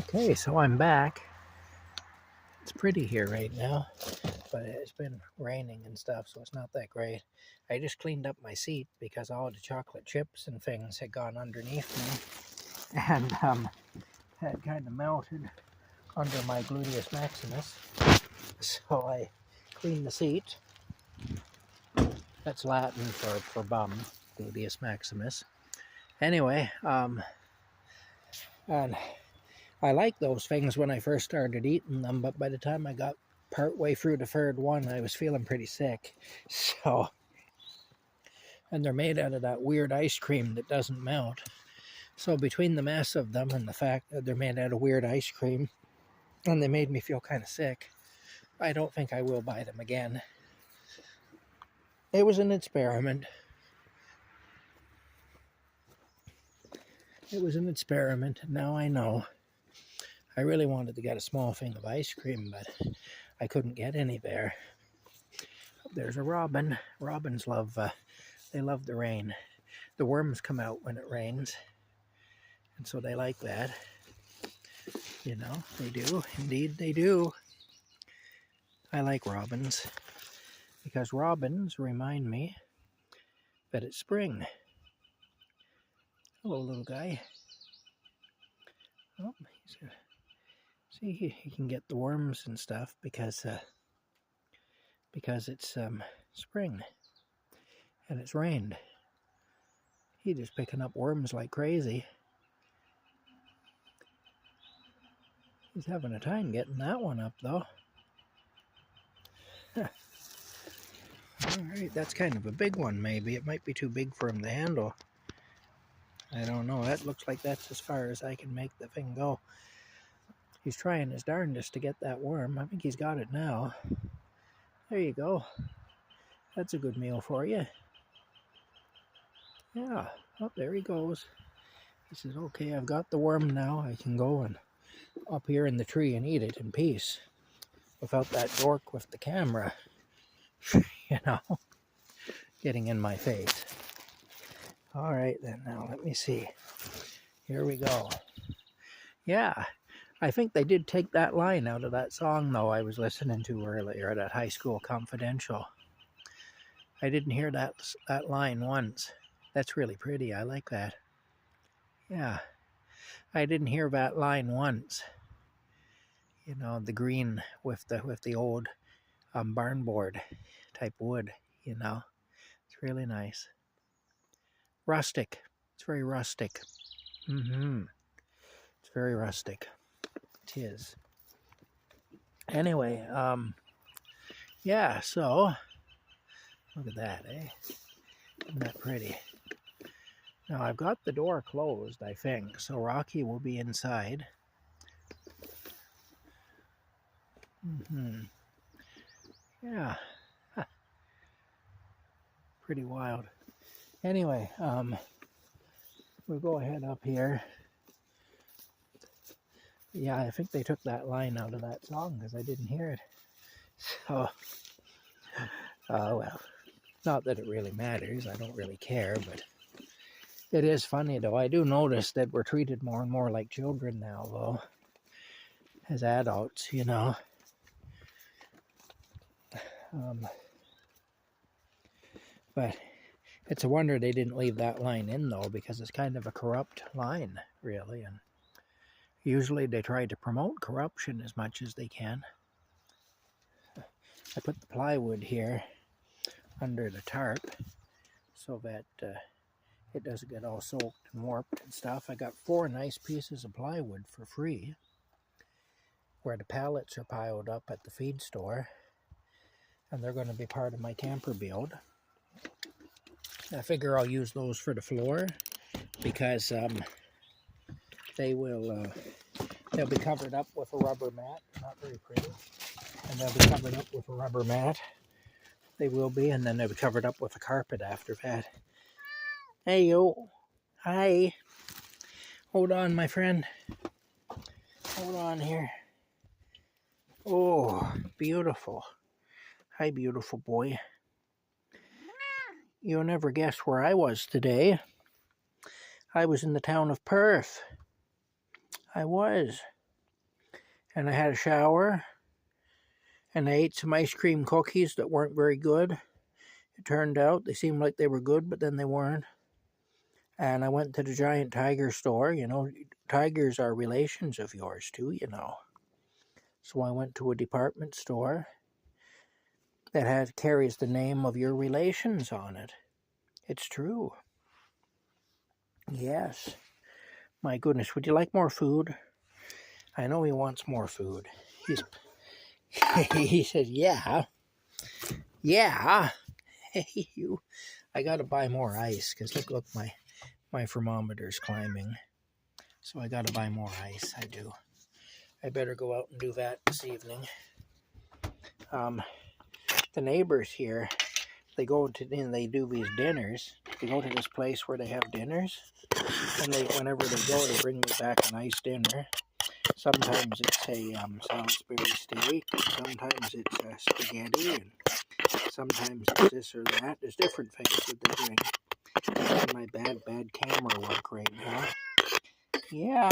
Okay, so I'm back. It's pretty here right now, but it's been raining and stuff, so it's not that great. I just cleaned up my seat because all the chocolate chips and things had gone underneath me and had kind of melted under my gluteus maximus. So I cleaned the seat. That's Latin for bum, gluteus maximus. Anyway, and I liked those things when I first started eating them, but by the time I got part way through the third one, I was feeling pretty sick. So, and they're made out of that weird ice cream that doesn't melt. So between the mess of them and the fact that they're made out of weird ice cream, and they made me feel kind of sick, I don't think I will buy them again. It was an experiment. It was an experiment, and now I know. I really wanted to get a small thing of ice cream, but I couldn't get any there. There's a robin. Robins love, they love the rain. The worms come out when it rains, and so they like that. You know, they do. Indeed, they do. I like robins because robins remind me that it's spring. Hello, little guy. Oh, see, he can get the worms and stuff because it's spring and it's rained. He's just picking up worms like crazy. He's having a time getting that one up, though. Alright, that's kind of a big one, maybe. It might be too big for him to handle. I don't know. That looks like that's as far as I can make the thing go. He's trying his darndest to get that worm. I think he's got it now. There you go. That's a good meal for you. Yeah. Oh, there he goes. He says, okay, I've got the worm now. I can go and up here in the tree and eat it in peace without that dork with the camera, you know, getting in my face. All right, then, now let me see. Here we go. Yeah, I think they did take that line out of that song, though, I was listening to earlier, that High School Confidential. I didn't hear that line once. That's really pretty. I like that. Yeah, I didn't hear that line once. You know, the green with the old barn board type wood, you know. It's really nice. Rustic. It's very rustic. It's very rustic. It is. Anyway, yeah, so look at that, eh? Isn't that pretty? Now I've got the door closed, I think, so Rocky will be inside. Yeah. Pretty wild. Anyway, we'll go ahead up here. Yeah, I think they took that line out of that song because I didn't hear it. So, well, not that it really matters. I don't really care, but it is funny, though. I do notice that we're treated more and more like children now, though, as adults, you know. But it's a wonder they didn't leave that line in, though, because it's kind of a corrupt line, really, and usually they try to promote corruption as much as they can. I put the plywood here under the tarp so that it doesn't get all soaked and warped and stuff. I got 4 nice pieces of plywood for free where the pallets are piled up at the feed store, and they're going to be part of my camper build. I figure I'll use those for the floor because they'll be covered up with a rubber mat. Not very pretty. And they'll be covered up with a rubber mat. They will be, and then they'll be covered up with a carpet after that. Hey, yo. Hi. Hold on, my friend. Hold on here. Oh, beautiful. Hi, beautiful boy. You'll never guess where I was today. I was in the town of Perth. I was. and I had a shower, and I ate some ice cream cookies that weren't very good. It turned out they seemed like they were good, but then they weren't. And I went to the giant tiger store. You know, tigers are relations of yours too, you know. So I went to a department store that carries the name of your relations on it. It's true. Yes. My goodness, would you like more food? I know he wants more food. He says, yeah. Yeah. Hey, you. I gotta buy more ice, because look, my thermometer's climbing. So I gotta buy more ice, I do. I better go out and do that this evening. The neighbors here, they go to, and they do these dinners. They go to this place where they have dinners, and whenever they go, they bring me back a nice dinner. Sometimes it's a Salisbury steak, sometimes it's spaghetti, and sometimes it's this or that. There's different things that they bring. And my bad camera work right now. Yeah.